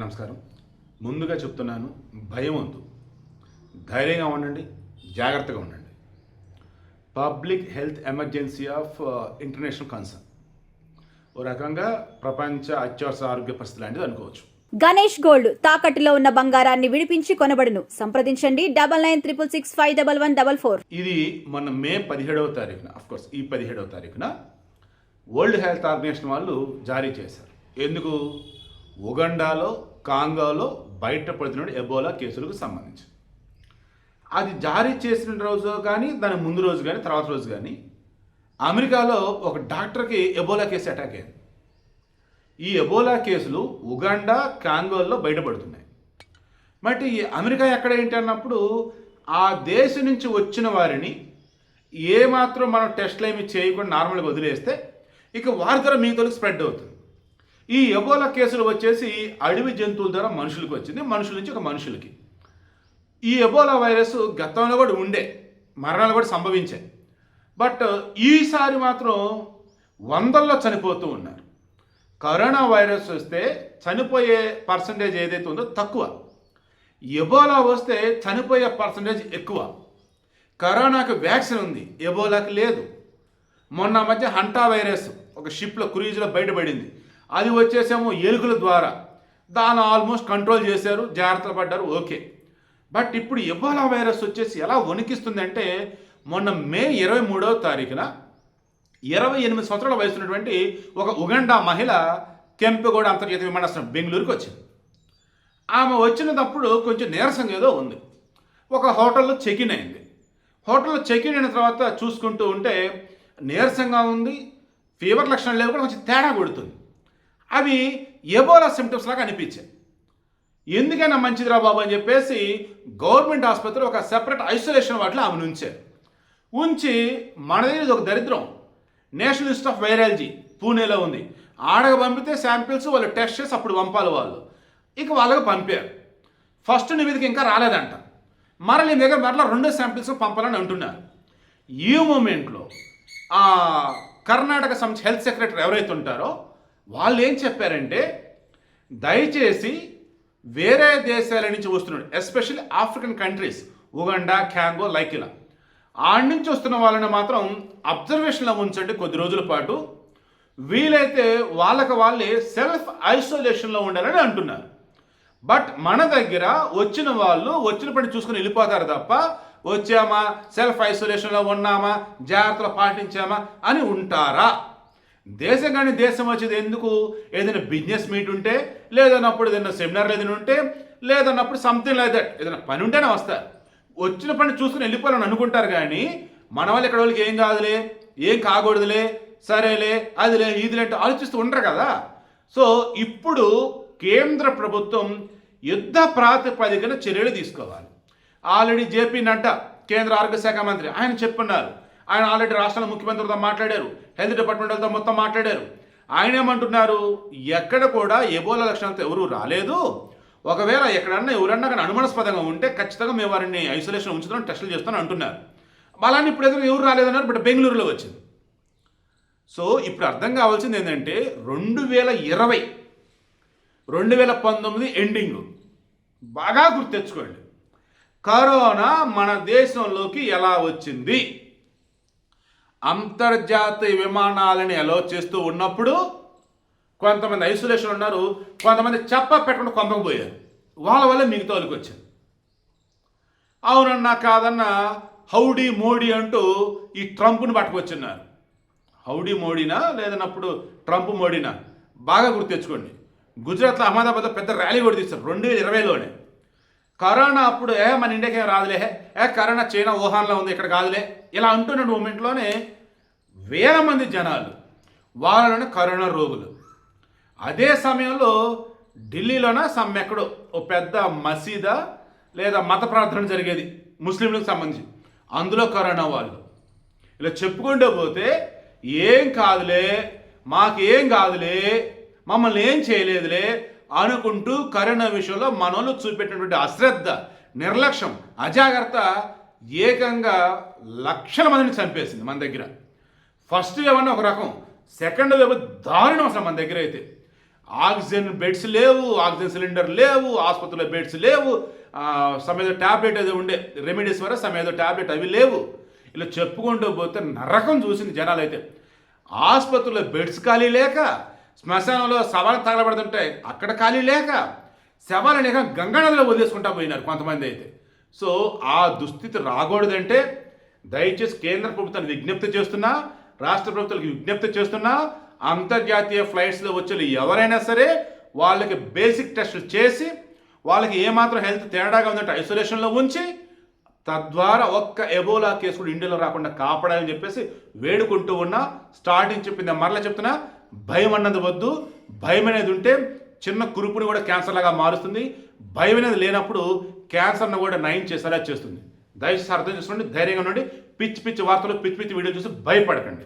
నమస్కారం. ముందుగా చెప్తున్నాను, భయం వద్దు, ధైర్యంగా ఉండండి, జాగ్రత్తగా ఉండండి. Public health emergency of international concern, ఓ రకంగా ప్రపంచ అత్యవసర ఆరోగ్య పరిస్థితి లాంటిది అనుకోవచ్చు. గణేష్ గోల్డ్ తాకట్టులో ఉన్న బంగారాన్ని విడిపించి కొనబడును. సంప్రదించండి 9966511144. ఇది మొన్న మే 17వ తారీఖున, కోర్స్ ఈ 17వ తారీఖున వరల్డ్ హెల్త్ ఆర్గనైజేషన్ వాళ్ళు జారీ చేశారు. ఎందుకు? ఉగండాలో, కాంగోలో బయటపడుతున్న ఎబోలా కేసులకు సంబంధించి. అది జారీ చేసిన రోజు కానీ, దాని ముందు రోజు కానీ, తర్వాత రోజు కానీ అమెరికాలో ఒక డాక్టర్కి ఎబోలా కేసు అటాక్ అయింది. ఈ ఎబోలా కేసులు ఉగాండా, కాంగోల్లో బయటపడుతున్నాయి. బట్ ఈ అమెరికా ఎక్కడ ఏంటి అన్నప్పుడు, ఆ దేశం నుంచి వచ్చిన వారిని ఏమాత్రం మనం టెస్ట్లు ఏమి చేయకుండా నార్మల్గా వదిలేస్తే ఇక వారి ద్వారా మిగతాలకు స్ప్రెడ్ అవుతుంది. ఈ ఎబోలా కేసులు వచ్చేసి అడవి జంతువుల ద్వారా మనుషులకు వచ్చింది, మనుషుల నుంచి ఒక మనుషులకి. ఈ ఎబోలా వైరస్ గతంలో కూడా ఉండే, మరణాలు కూడా సంభవించాయి. బట్ ఈసారి మాత్రం వందల్లో చనిపోతూ ఉన్నారు. కరోనా వైరస్ వస్తే చనిపోయే పర్సంటేజ్ ఏదైతే ఉందో తక్కువ, ఎబోలా వస్తే చనిపోయే పర్సంటేజ్ ఎక్కువ. కరోనాకి వ్యాక్సిన్ ఉంది, ఎబోలాకి లేదు. మొన్న మధ్య హంటా వైరస్ ఒక షిప్లో, క్రూయిజ్లో బయటపడింది. అది వచ్చేసేమో ఎలుకల ద్వారా, దాన్ని ఆల్మోస్ట్ కంట్రోల్ చేశారు, జాగ్రత్తలు పడ్డారు, ఓకే. బట్ ఇప్పుడు ఎబోలా వైరస్ వచ్చేసి ఎలా వణికిస్తుందంటే, మొన్న మే 23వ తారీఖున 28 సంవత్సరాల వయసు ఉన్నటువంటి ఒక ఉగండా మహిళ కెంపెగౌడ అంతర్జాతీయ విమానాశ్రయం బెంగళూరుకి వచ్చింది. ఆమె వచ్చినప్పుడు కొంచెం నీరసంగా ఏదో ఉంది. ఒక హోటల్లో చెక్ ఇన్ అయింది. హోటల్లో చెక్ ఇన్ అయిన తర్వాత చూసుకుంటూ ఉంటే నీరసంగా ఉంది, ఫీవర్ లక్షణాలు లేవు, కూడా కొంచెం తేడా కొడుతుంది. అవి ఎబోలా సిమ్టమ్స్ లాగా అనిపించాయి. ఎందుకైనా మంచిదిరా బాబు అని చెప్పేసి గవర్నమెంట్ ఆసుపత్రి ఒక సెపరేట్ ఐసోలేషన్ వాటిలో ఆమెను ఉంచి, మన దగ్గర ఒక దరిద్రం, నేషనల్ ఇన్స్టిట్యూట్ ఆఫ్ వైరాలజీ పూణేలో ఉంది, ఆడగ పంపితే శాంపిల్స్ వాళ్ళు టెస్ట్ చేసి అప్పుడు పంపాలి వాళ్ళు. ఇక వాళ్ళకి పంపారు. ఫస్ట్ నివేదిక ఇంకా రాలేదంట, మరల దగ్గర మరలా 2 శాంపిల్స్ పంపాలని అంటున్నారు. ఈ మూమెంట్లో కర్ణాటక సంబంధించి హెల్త్ సెక్రటరీ ఎవరైతే ఉంటారో వాళ్ళు ఏం చెప్పారంటే, దయచేసి వేరే దేశాల నుంచి వస్తున్నాడు, especially African countries, Uganda, Congo, like ఇలా ఆడి నుంచి వస్తున్న వాళ్ళని మాత్రం అబ్జర్వేషన్లో ఉంచండి కొద్ది రోజుల పాటు, వీలైతే వాళ్ళకి వాళ్ళే సెల్ఫ్ ఐసోలేషన్లో ఉండాలని అంటున్నారు. బట్ మన దగ్గర వచ్చిన వాళ్ళు వచ్చిన పని చూసుకుని వెళ్ళిపోతారు తప్ప, వచ్చామా సెల్ఫ్ ఐసోలేషన్లో ఉన్నామా జాగ్రత్తలు పాటించామా అని ఉంటారా? దేశం కానీ దేశం వచ్చేది ఎందుకు? ఏదైనా బిజినెస్ మీట్ ఉంటే, లేదన్నప్పుడు ఏదైనా సెమినార్ ఏదైనా ఉంటే, లేదన్నప్పుడు సంథింగ్ లైక్ దట్, ఏదైనా పని ఉంటేనే వస్తారు. వచ్చిన పని చూసుకుని వెళ్ళిపోవాలని అనుకుంటారు. కానీ మన వాళ్ళు ఇక్కడ వాళ్ళకి ఏం కాదులే, ఏం కాకూడదులే, సరేలే, అదిలే, ఇదిలే అంటే ఆలోచిస్తూ ఉండరు కదా. సో ఇప్పుడు కేంద్ర ప్రభుత్వం యుద్ధ ప్రాతిపదికన చర్యలు తీసుకోవాలి. ఆల్రెడీ జేపీ నడ్డా కేంద్ర ఆరోగ్య శాఖ మంత్రి ఆయన చెప్పున్నారు. ఆయన ఆల్రెడీ రాష్ట్రాల ముఖ్యమంత్రితో మాట్లాడారు, హెల్త్ డిపార్ట్మెంట్లతో మొత్తం మాట్లాడారు. ఆయన ఏమంటున్నారు, ఎక్కడ కూడా ఎబోలా లక్షణాలతో ఎవరూ రాలేదు, ఒకవేళ ఎక్కడన్నా ఎవరన్నా కానీ అనుమానాస్పదంగా ఉంటే ఖచ్చితంగా మేము వారిని ఐసోలేషన్ ఉంచుతాం, టెస్టులు చేస్తాను అంటున్నారు. అలానే ఇప్పుడు ఎదురు ఎవరు రాలేదన్నారు, బట్ బెంగళూరులో వచ్చింది. సో ఇప్పుడు అర్థం కావాల్సింది ఏంటంటే, 2019 ఎండింగ్ బాగా గుర్తెచ్చుకోండి, కరోనా మన దేశంలోకి ఎలా వచ్చింది. అంతర్జాతీయ విమానాలని అలో చేస్తూ ఉన్నప్పుడు కొంతమంది ఐసోలేషన్ ఉన్నారు, కొంతమంది చెప్ప పెట్టకుండా కొంపకపోయారు. వాళ్ళ వల్ల మిగతా వాళ్ళకి వచ్చింది. అవునన్నా కాదన్నా హౌడీ మోడీ అంటూ ఈ ట్రంప్ను పట్టుకొచ్చున్నారు. హౌడీ మోడీనా లేదన్నప్పుడు ట్రంప్ మోడీనా బాగా గుర్తెచ్చుకోండి. గుజరాత్లో అహ్మదాబాద్లో పెద్ద ర్యాలీ కూడా తీస్తారు 2020లోనే. కరోనా అప్పుడు మన ఇండియాకి ఏం రాదులే, కరోనా చైనా వుహాన్లో ఉంది, ఇక్కడ కాదులే, ఇలా అంటున్న మూమెంట్లోనే వేల మంది జనాలు, వాళ్ళలోనే కరోనా రోగులు. అదే సమయంలో ఢిల్లీలోన ఎక్కడో ఓ పెద్ద మసీదా లేదా మత ప్రార్థన జరిగేది ముస్లింలకు సంబంధించి, అందులో కరోనా వాళ్ళు. ఇలా చెప్పుకుంటూ పోతే ఏం కాదులే, మాకేం కాదులే, మమ్మల్ని ఏం చేయలేదులే అనుకుంటూ కరోనా విషయంలో మనోళ్ళు చూపెట్టినటువంటి అశ్రద్ధ, నిర్లక్ష్యం, అజాగ్రత్త ఏకంగా లక్షల మందిని చంపేసింది మన దగ్గర. ఫస్ట్ వేవ్ అన్న ఒక రకం, సెకండ్ వేవ్ దారుణం అసలు మన దగ్గర అయితే. ఆక్సిజన్ బెడ్స్ లేవు, ఆక్సిజన్ సిలిండర్ లేవు, ఆసుపత్రిలో బెడ్స్ లేవు, సమేదో ట్యాబ్లెట్ ఏదో ఉండే రెమెడీస్ వల్ల సమేదో ట్యాబ్లెట్ అవి లేవు. ఇలా చెప్పుకుంటూ పోతే నరకం చూసింది జనాలు అయితే. ఆసుపత్రిలో బెడ్స్ ఖాళీ లేక, శ్మశానంలో శవాలు తగలబడుతుంటాయి అక్కడ ఖాళీ లేక, శవాలు లేక గంగానదిలో వదిలేసుకుంటా పోయినారు కొంతమంది అయితే. సో ఆ దుస్థితి రాకూడదంటే దయచేసి కేంద్ర ప్రభుత్వాన్ని విజ్ఞప్తి చేస్తున్నా, రాష్ట్ర ప్రభుత్వాలకు విజ్ఞప్తి చేస్తున్నా, అంతర్జాతీయ ఫ్లైట్స్లో వచ్చే ఎవరైనా సరే వాళ్ళకి బేసిక్ టెస్టులు చేసి వాళ్ళకి ఏమాత్రం హెల్త్ తేడాగా ఉందంటే ఐసోలేషన్లో ఉంచి తద్వారా ఒక్క ఎబోలా కేసు కూడా ఇండియాలో రాకుండా కాపాడాలని చెప్పేసి వేడుకుంటూ ఉన్నా. స్టార్టింగ్ చెప్పింది మరలా చెప్తున్నా, భయం అన్నది వద్దు. భయం అనేది ఉంటే చిన్న కురుపుని కూడా క్యాన్సర్ లాగా మారుస్తుంది. భయం అనేది లేనప్పుడు క్యాన్సర్ను కూడా నయం చేసేలా చేస్తుంది. దయచేసి అర్థం చేసుకోండి, ధైర్యంగా ఉండండి. పిచ్చి పిచ్చి వార్తలు, పిచ్చి పిచ్చి వీడియో చూసి భయపడకండి.